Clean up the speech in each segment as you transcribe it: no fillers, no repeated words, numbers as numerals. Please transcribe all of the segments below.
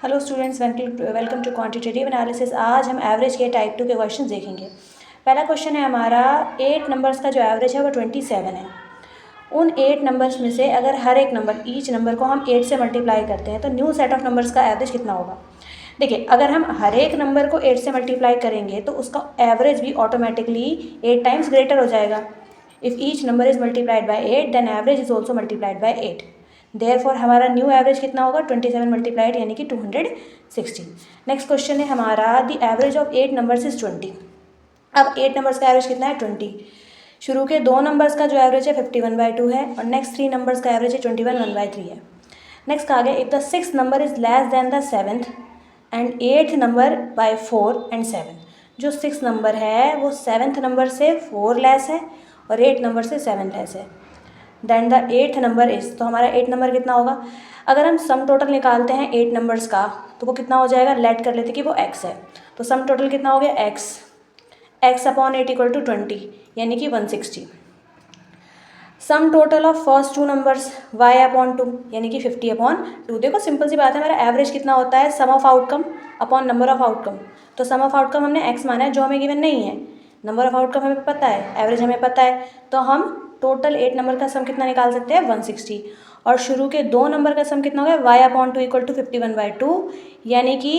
Hello students, welcome to quantitative analysis. आज हम average के टाइप 2 के क्वेश्चन देखेंगे। पहला क्वेश्चन है हमारा 8 नंबर्स का जो एवरेज है वो 27 है। उन 8 नंबर्स में से अगर हर एक नंबर ईच नंबर को हम 8 से मल्टीप्लाई करते हैं तो न्यू सेट ऑफ नंबर्स का एवरेज कितना होगा। देखिए, अगर हम हर एक नंबर को 8 से मल्टीप्लाई करेंगे तो उसका एवरेज भी ऑटोमेटिकली 8 टाइम्स ग्रेटर हो जाएगा। If each number is multiplied by 8 then average is also multiplied by 8। Therefore हमारा न्यू एवरेज कितना होगा 27 मल्टीप्लाइड यानी कि 216। नेक्स्ट क्वेश्चन है हमारा the average of 8 numbers is 20। अब 8 नंबर्स का एवरेज कितना है 20। शुरू के 2 नंबर्स का जो एवरेज है 51/2 है और नेक्स्ट 3 नंबर्स का एवरेज है 21/1/3 है। नेक्स्ट आ गया if the 6th number is less than the 7th and 8th number by 4 and 7। जो 6th नंबर है वो 7th नंबर से 4 लेस है और 8th नंबर से 7 लेस है। Then the 8th number is, तो हमारा 8 नंबर कितना होगा। अगर हम सम टोटल निकालते हैं 8 नंबर्स का तो वो कितना हो जाएगा, लेट कर लेते कि वो x है। तो सम टोटल कितना हो गया x अपॉन 8 इक्वल टू 20 यानी कि 160। Sum total of first 2 numbers y upon 2 यानी कि 50/2। देखो सिंपल सी बात है, हमारा एवरेज कितना होता है sum of outcome upon number of outcome. तो सम ऑफ आउटकम हमने x माना है जो हमें गिवन नहीं है, नंबर ऑफ आउटकम हमें पता है, एवरेज हमें पता है, तो हम टोटल 8 नंबर का सम कितना निकाल सकते हैं 160। और शुरू के 2 नंबर का सम कितना हो गया y अपॉन 2 इक्वल टू 51/2 यानी कि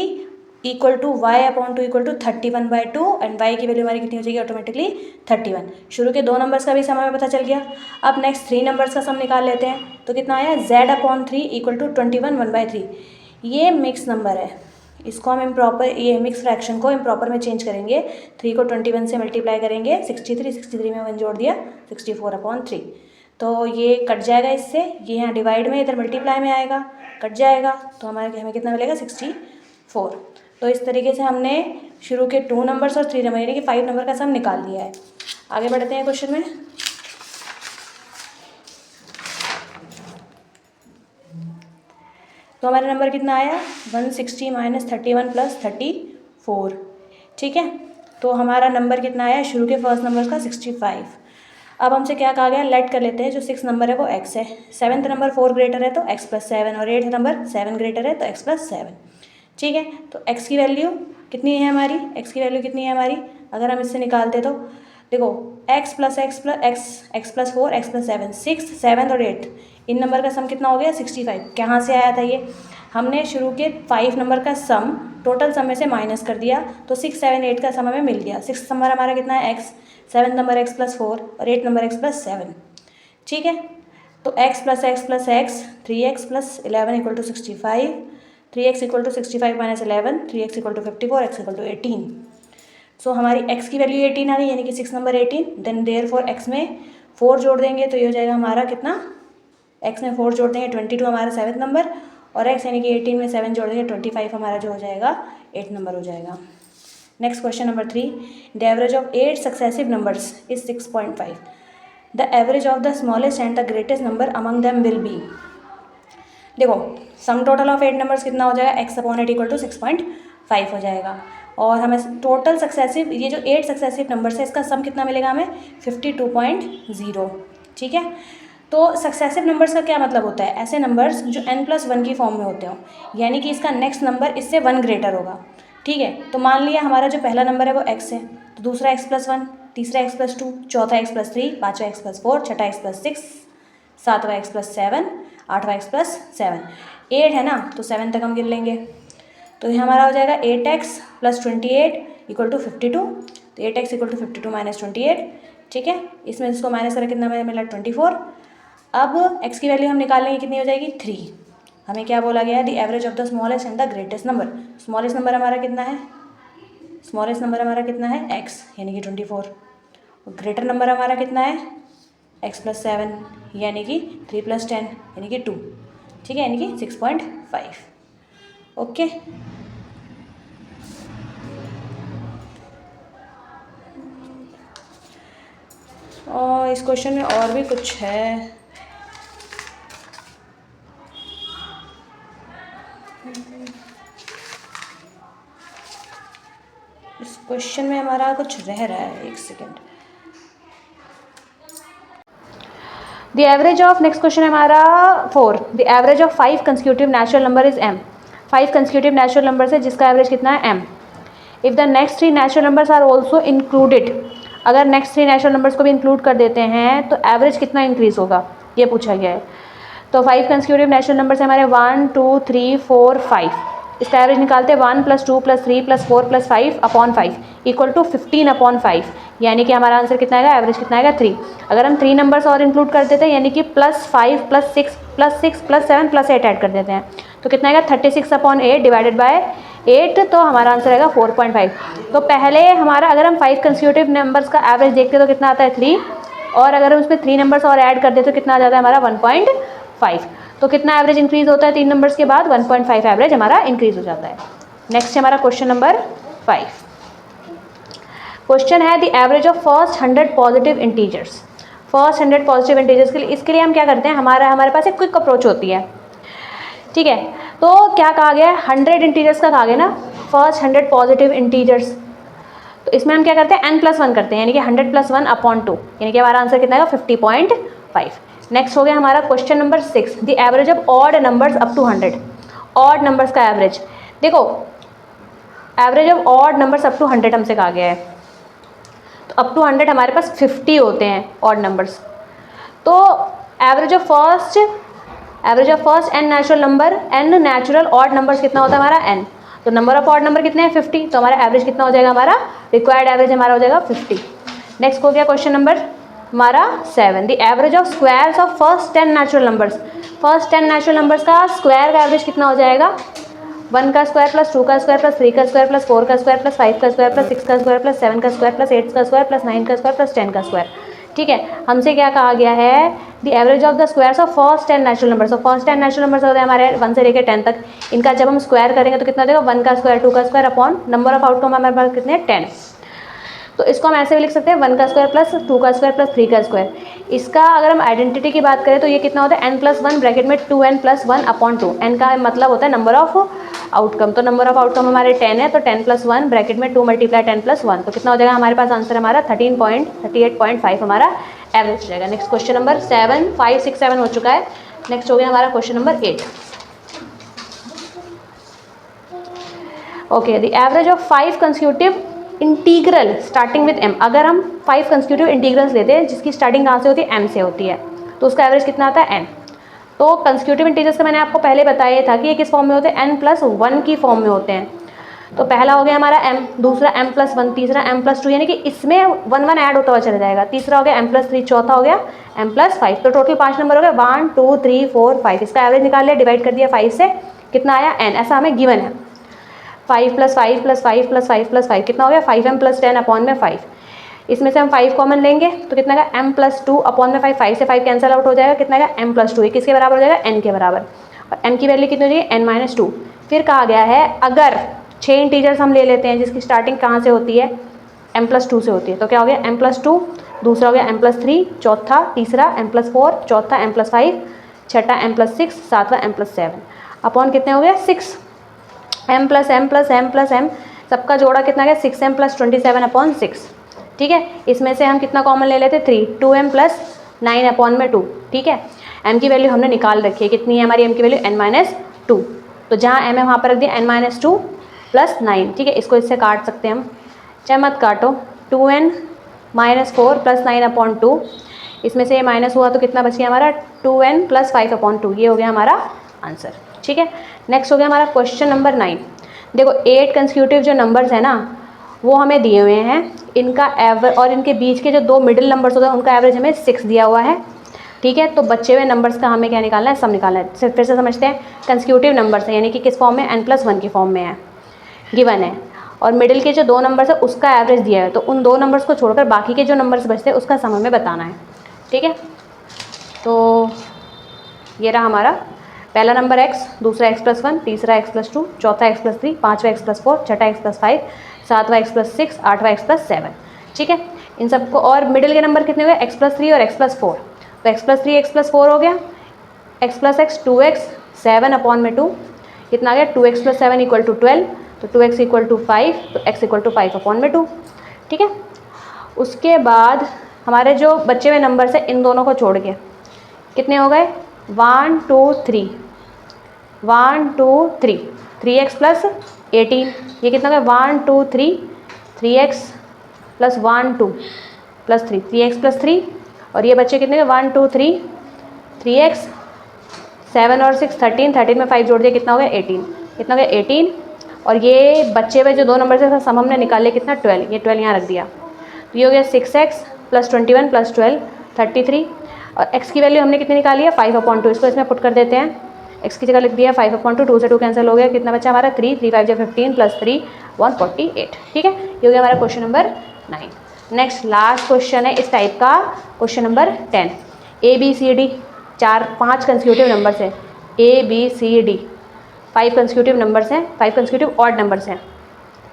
equal to y upon 2 equal to 31/2 and y की वैल्यू हमारी कितनी हो जाएगी ऑटोमेटिकली 31। शुरू के 2 नंबर्स का भी सम हमें पता चल गया। अब नेक्स्ट 3 नंबर्स का सम निकाल लेते हैं तो कितना आया z अपॉन 3 इक्वल टू 21/1/3। ये मिक्स नंबर है, इसको हम इम्प्रॉपर, ये मिक्स फ्रैक्शन को इम्प्रॉपर में चेंज करेंगे। 3 को 21 से मल्टीप्लाई करेंगे 63 में 1 जोड़ दिया 64/3। तो ये कट जाएगा इससे, ये यहाँ डिवाइड में इधर मल्टीप्लाई में आएगा, कट जाएगा तो हमें कितना मिलेगा 64। तो इस तरीके से हमने शुरू के 2 नंबर्स और 3 नंबर यानी कि 5 नंबर का सम निकाल लिया है। आगे बढ़ते हैं क्वेश्चन में। तो हमारा नंबर कितना आया 160 - 31 + 34। ठीक है, तो हमारा नंबर कितना आया शुरू के फर्स्ट नंबर का 65। अब हमसे क्या कहा गया, लेट कर लेते हैं जो 6 नंबर है वो x है, 7th नंबर 4 ग्रेटर है तो x + 7 और 8th नंबर 7 ग्रेटर है तो x + 7। ठीक है, तो x की वैल्यू कितनी है हमारी, x की वैल्यू कितनी है हमारी, अगर हम इससे निकालते तो देखो x + 4 x + 7, 6, 7 और 8 इन नंबर का सम कितना हो गया 65। कहाँ से आया था ये, हमने शुरू के 5 नंबर का सम टोटल सम में से माइनस कर दिया तो 6, 7, 8 का सम हमें मिल गया। 6th नंबर हमारा कितना है x, 7th नंबर x + 4 और 8th नंबर x + 7। ठीक है, तो x + x + x 3x + 11 = 65, 3x = 65 - 11, 3x = 54, x = 18। सो हमारी x की वैल्यू 18 आ गई यानी कि 6 नंबर 18। देन देयरफॉर x में 4 जोड़ देंगे तो ये हो जाएगा हमारा कितना, x में 4 जोड़ देंगे 22 हमारा 7th नंबर और x यानी कि 18 में 7 जोड़ देंगे 25 हमारा जो हो जाएगा 8th नंबर हो जाएगा। Next question number 3, the average of 8 successive numbers is 6.5। The average of the smallest and the greatest number among them will be. देखो सम टोटल ऑफ 8 नंबर्स कितना हो जाएगा x अपॉन 8 इक्वल टू 6.5 हो जाएगा और हमें टोटल सक्सेसिव ये जो 8 सक्सेसिव नंबर्स है इसका सम कितना मिलेगा हमें 52.0। ठीक है, तो सक्सेसिव नंबर्स का क्या मतलब होता है, ऐसे नंबर्स जो n+1 की फॉर्म में होते हो यानी कि इसका नेक्स्ट नंबर इससे 1 ग्रेटर होगा। ठीक है, तो मान लिया हमारा जो पहला नंबर है वो x है तो दूसरा x + 1, तीसरा x + 2, चौथा x + 3, पाँचवा x + 4, छठा x + 6, सातवां x + 7, आठवां x + 7। 8 है ना तो 7 तक हम गिन लेंगे तो ये हमारा हो जाएगा 8x + 28 = 52। तो 8x = 52 - 28। ठीक है, इसमें इसको माइनस करें कितना मिला 24। अब x की वैल्यू हम निकालेंगे कितनी हो जाएगी 3। हमें क्या बोला गया है the average of the smallest and the greatest number. Smallest number हमारा कितना है, स्मॉलेस्ट नंबर हमारा कितना है x यानी कि 24 और ग्रेटर नंबर हमारा कितना है x + 7 यानी कि 3 + 10 यानी कि 2। ठीक है, यानी कि 6.5। ओके, और इस क्वेश्चन में और भी कुछ है। इस क्वेश्चन में हमारा कुछ रह रहा है, एक second. The average of, next question है हमारा 4, the average of 5 consecutive natural number is m। 5 consecutive natural numbers है जिसका एवरेज कितना है m। If the next 3 natural numbers are also included, अगर नेक्स्ट 3 नेचुरल नंबर्स को भी इंक्लूड कर देते हैं तो एवरेज कितना इंक्रीज होगा, ये पूछा गया है। तो 5 कंसेक्यूटिव नेचुरल नंबर्स हमारे 1 2 3 4 5, इसका एवरेज निकालते हैं 1 + 2 + 3 + 4 + 5 अपॉन 5 इक्वल टू 15/5, यानी कि हमारा आंसर कितना आएगा, एवरेज कितना आएगा 3। अगर हम 3 नंबर्स और इंक्लूड कर देते हैं यानी कि +5 + 6 + 6 + 7 + 8 ऐड कर देते हैं तो कितना आएगा 36/8 डिवाइडेड बाय 8, तो हमारा आंसर आएगा 4.5। तो पहले हमारा अगर हम 5 कंसेक्यूटिव नंबर्स का एवरेज देखते तो कितना आता है 3, और अगर हम उसमें 3 नंबर्स और ऐड कर देते तो कितना आ जाता है हमारा 1.5। तो कितना एवरेज इंक्रीज होता है 3 नंबर्स के बाद, 1.5 एवरेज हमारा इंक्रीज हो जाता है। नेक्स्ट हमारा क्वेश्चन नंबर 5। क्वेश्चन है the average of first 100 positive integers. First 100 positive integers के लिए, इसके लिए हम क्या करते हैं, हमारे पास एक क्विक अप्रोच होती है, ठीक है। तो क्या कहा गया है, 100 इंटीजर्स का कहा गया ना, फर्स्ट 100 पॉजिटिव इंटीजर्स। तो इसमें हम क्या करते हैं n+1 करते हैं, यानी कि 100 + 1 अपॉन 2, यानी कि हमारा आंसर कितना आएगा 50.5। नेक्स्ट हो गया हमारा question number 6, the average of odd numbers up to 100। Odd numbers का एवरेज देखो, average of odd numbers up to 100 हमसे कहा गया है। तो अप टू 100 हमारे पास 50 होते हैं ऑड नंबर्स। तो average of first n natural odd numbers कितना होता है हमारा n। तो नंबर ऑफ ऑड नंबर कितने हैं 50, तो हमारा एवरेज कितना हो जाएगा, हमारा रिक्वायर्ड एवरेज हमारा हो जाएगा 50। नेक्स्ट हो गया क्वेश्चन नंबर हमारा 7, the average of squares of first 10 natural numbers. First 10 natural numbers का स्क्वायर का एवरेज कितना हो जाएगा, 1 का स्क्वायर + 2 का स्क्वायर + 3 का स्क्वायर + 4 का स्क्वायर + 5 का स्क्वायर + 6 का स्क्वायर + 7 का स्क्वायर + 8 का स्क्वायर + 9 का स्क्वायर + 10 का स्क्वायर। ठीक है, हमसे क्या कहा गया है, the average of the squares of first 10 natural numbers. तो फर्स्ट 10 नेचुरल नंबर्स होते हैं हमारे 1 से लेकर 10 तक, इनका जब हम स्क्वायर करेंगे तो कितना देगा, 1 का स्क्वायर 2 का square upon number of outcome हमारे पास कितने हैं 10। तो इसको हम ऐसे भी लिख सकते हैं 1 का स्क्वायर + 2 का स्क्वायर + 3 का स्क्वायर। इसका अगर हम आइडेंटिटी की बात करें तो ये कितना होता है n+1 ब्रैकेट में 2n + 1 अपॉन 2। n का मतलब होता है नंबर ऑफ आउटकम, तो नंबर ऑफ आउटकम हमारे 10 है, तो 10 + 1 ब्रैकेट में 2 × 10 + 1, तो कितना हो जाएगा हमारे पास आंसर हमारा 38.5 हमारा एवरेज हो जाएगा। नेक्स्ट क्वेश्चन नंबर 7, 5 6 7 हो चुका है। नेक्स्ट हो गया हमारा question number 8। Okay, the average of 5 consecutive integral starting with m। अगर हम 5 कंसेक्यूटिव इंटीग्रल्स लेते हैं जिसकी स्टार्टिंग कहाँ से होती है, m से होती है, तो उसका एवरेज कितना आता है n। तो कंसेक्यूटिव इंटीजर्स का मैंने आपको पहले बताया था कि ये किस फॉर्म में होते हैं, n+1 की फॉर्म में होते हैं। तो पहला हो गया हमारा m, दूसरा m+1, तीसरा m+2, यानी कि इसमें 1 1 ऐड होता हुआ चला जाएगा। तीसरा हो गया m+3, चौथा हो गया m+5। तो टोटल 5 नंबर हो गए 1 2 3 4 5। इसका एवरेज निकाल लिया, डिवाइड कर दिया 5 से, कितना आया n, ऐसा हमें गिवन है। 5 + 5 + 5 + 5 + 5 कितना हो गया 5m + 10 अपॉन में 5। इसमें से हम 5 कॉमन लेंगे तो कितना का m+2 अपॉन में 5, 5 से 5 कैंसिल आउट हो जाएगा, कितना का m+2, ये किसके बराबर हो जाएगा n के बराबर, और n की वैल्यू कितनी हो जाएगी n-2। फिर कहा गया है अगर 6 इंटीजर्स हम ले लेते हैं जिसकी स्टार्टिंग कहाँ से होती है, m+2 से होती है, तो क्या हो गया m+2, दूसरा हो गया m+3, चौथा तीसरा m+4, चौथा m+5, छठा m+6, सातवां m+7 अपॉन कितने हो गया 6। m + m + m + m सबका जोड़ा कितना गया 6m + 27 अपॉन 6। ठीक है, इसमें से हम कितना कॉमन ले लेते 3, 2m + 9 अपॉन में 2। ठीक है, m की वैल्यू हमने निकाल रखी है, कितनी है हमारी m की वैल्यू n-2। तो जहाँ m है वहाँ पर रख दिया n-2 + 9। ठीक है, इसको इससे काट सकते हैं हम, चाहे मत काटो, 2n - 4 + 9 अपॉन 2, इसमें से ये माइनस हुआ तो कितना बच गया हमारा 2n + 5 अपॉन 2, ये हो गया हमारा आंसर। ठीक है, नेक्स्ट हो गया हमारा क्वेश्चन नंबर 9। देखो 8 कंसेक्यूटिव जो नंबर्स है ना वो हमें दिए हुए हैं, इनका एवरेज और इनके बीच के जो 2 मिडिल नंबर्स होते हैं उनका एवरेज हमें 6 दिया हुआ है। ठीक है, तो बचे हुए नंबर्स का हमें क्या निकालना है, सम निकालना है। फिर से समझते हैं, कंसेक्यूटिव नंबर्स है यानी कि किस फॉर्म में, n+1 की फॉर्म में है, गिवन है, और मिडिल के जो 2 नंबर्स है उसका एवरेज दिया है, तो उन 2 नंबर्स को छोड़कर बाकी के जो नंबर्स बचते हैं उसका सम हमें बताना है। ठीक है, तो ये रहा हमारा पहला नंबर x, दूसरा x+1, तीसरा x+2, चौथा x+3, पाँचवा x+4, छठा x+5, सातवां x+6, आठवां x+7। ठीक है, इन सबको, और मिडिल के नंबर कितने हुए x+3 और x+4, तो x+3 x+4 हो गया, x+x 2x 7 अपॉन में 2, कितना आ गया 2x + 7 = 12, तो 2x = 5, तो x = 5 अपॉन में 2। ठीक है, उसके बाद हमारे जो बचे हुए नंबर्स हैं इन दोनों को छोड़ के कितने हो गए 1 2 3, 1 2 3, 3x प्लस 18, ये कितना हो गया 1 2 3, 3x plus 1 2 plus 3, 3x plus 3, और ये बच्चे कितने 1 2 3, 3x 7 और 6 13, 13 में 5 जोड़ दिया कितना हो गया 18, कितना हो गया 18, और ये बच्चे हुए जो दो नंबर से सम हमने निकाले कितना 12, ये 12 यहाँ रख दिया, तो ये हो गया 6x प्लस 21 प्लस 12 33, और x की वैल्यू हमने कितनी निकाली है 5/2, इसको इसमें पुट कर देते हैं, x की जगह लिख दिया 5/2, 2 से 2 कैंसिल हो गया, कितना बचा हमारा 3, 3 5 15 प्लस 3 148, ठीक है, ये हो गया हमारा question number 9। Next last question है इस टाइप का, question number 10, ABCD 5 consecutive numbers हैं, ABCD 5 कंसेक्यूटिव नंबर्स हैं, 5 कंसेक्यूटिव ऑड नंबर्स हैं,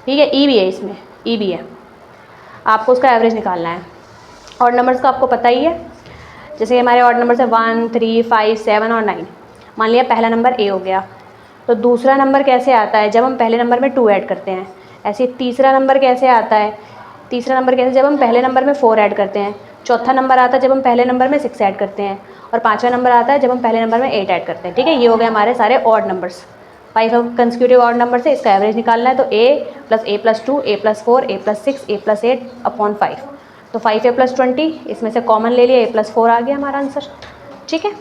ठीक है, ई भी है इसमें, ई भी है, आपको उसका एवरेज निकालना है। ऑड नंबर्स का आपको पता ही है, जैसे हमारे ऑड नंबर्स है 1 3 5 7 और 9, मान लिया पहला नंबर ए हो गया, तो दूसरा नंबर कैसे आता है जब हम पहले नंबर में 2 ऐड करते हैं, ऐसे तीसरा नंबर कैसे आता है, तीसरा नंबर कैसे जब हम पहले नंबर में 4 ऐड करते हैं, चौथा नंबर आता है जब हम पहले नंबर में 6 ऐड करते हैं, और पाँचवा नंबर आता है जब हम पहले नंबर में 8 ऐड करते हैं, ठीक है, ये हो गए हमारे सारे odd numbers, 5 consecutive odd number से इसका एवरेज निकालना है, तो a + a + 2 a + 4 a + 6 a + 8 upon 5, तो 5a + 20, इसमें से कॉमन ले लिया a + 4 आ गया हमारा आंसर, ठीक है।